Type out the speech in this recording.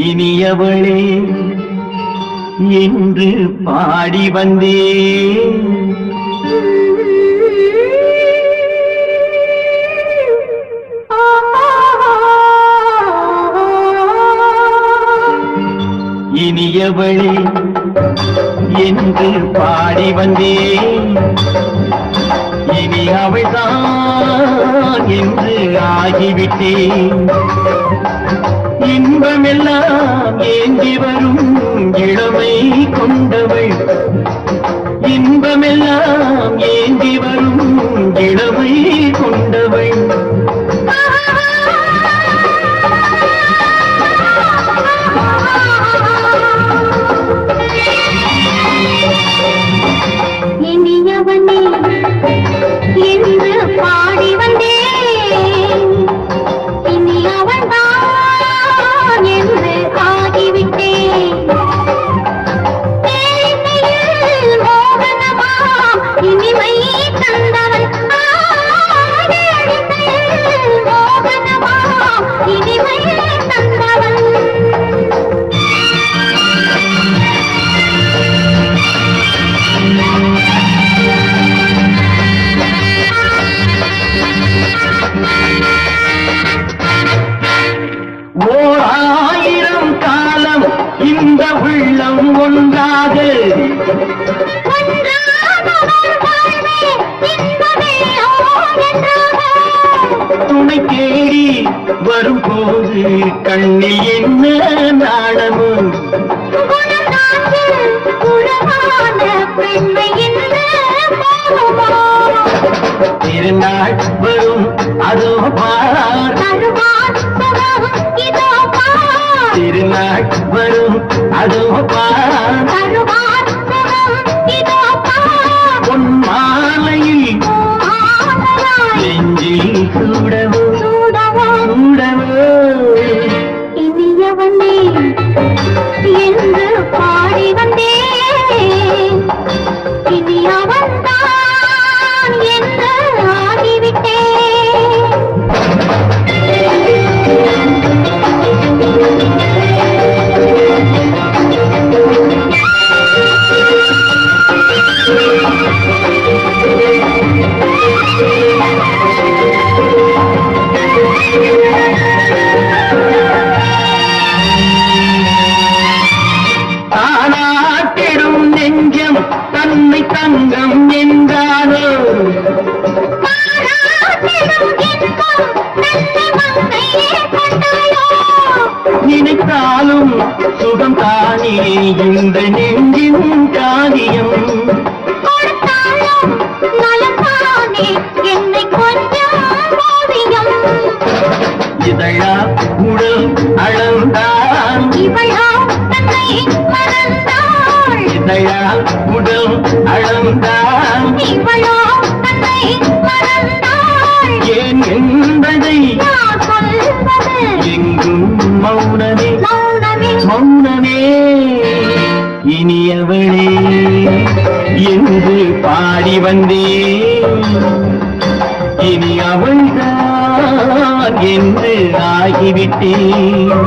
இனியவளே என்று பாடி வந்தேன். இனியவளே என்று பாடி வந்தேன். இனி அவள்தான் என்று ஆகிவிட்டேன். இன்பமெல்லாம் ஏந்தி வரும் இளமை கொண்டவள். இன்பமெல்லாம் ஏந்தி வரும் இளமை கொண்டவள். இனியவனே என்று பாடி வந்தேன். இனி அவன்தான் என்று ஆகிவிட்டேன். மோகனமாம் இனிமை தந்தவன். மோகனமாம் இனிமை தந்தவன். ஓர் ஆயிரம் காலம் இந்த உள்ளம் ஒன்றாக துணை தேடி வரும்போது கண்ணில் என்ன நாணமும் திருநாள் வரும் அதோ பார். திருநாள் வரும் அதோ பார். பொன் மாலையில் நெஞ்சில் சூடவோ சூடவோ. இனியவனே என்று பாடி வந்தேன். இனி அவன்தான் என்று ஆகிவிட்டேன். தானாட்டிடும் நெஞ்சம் தன்னை தங்கம் என்றானோ. நினைத்தாலும் சுகம் தானே இந்த நெஞ்சின் காரியம். இதழா உடல் அளந்தான். இதழா உடல் அளந்தான். ஏன் என்பதை எங்கும் மௌனமே மௌனமே. இனியவளே என்று பாடி வந்தேன். இனி அவள்தான் என்று ஆகிவிட்டேன்.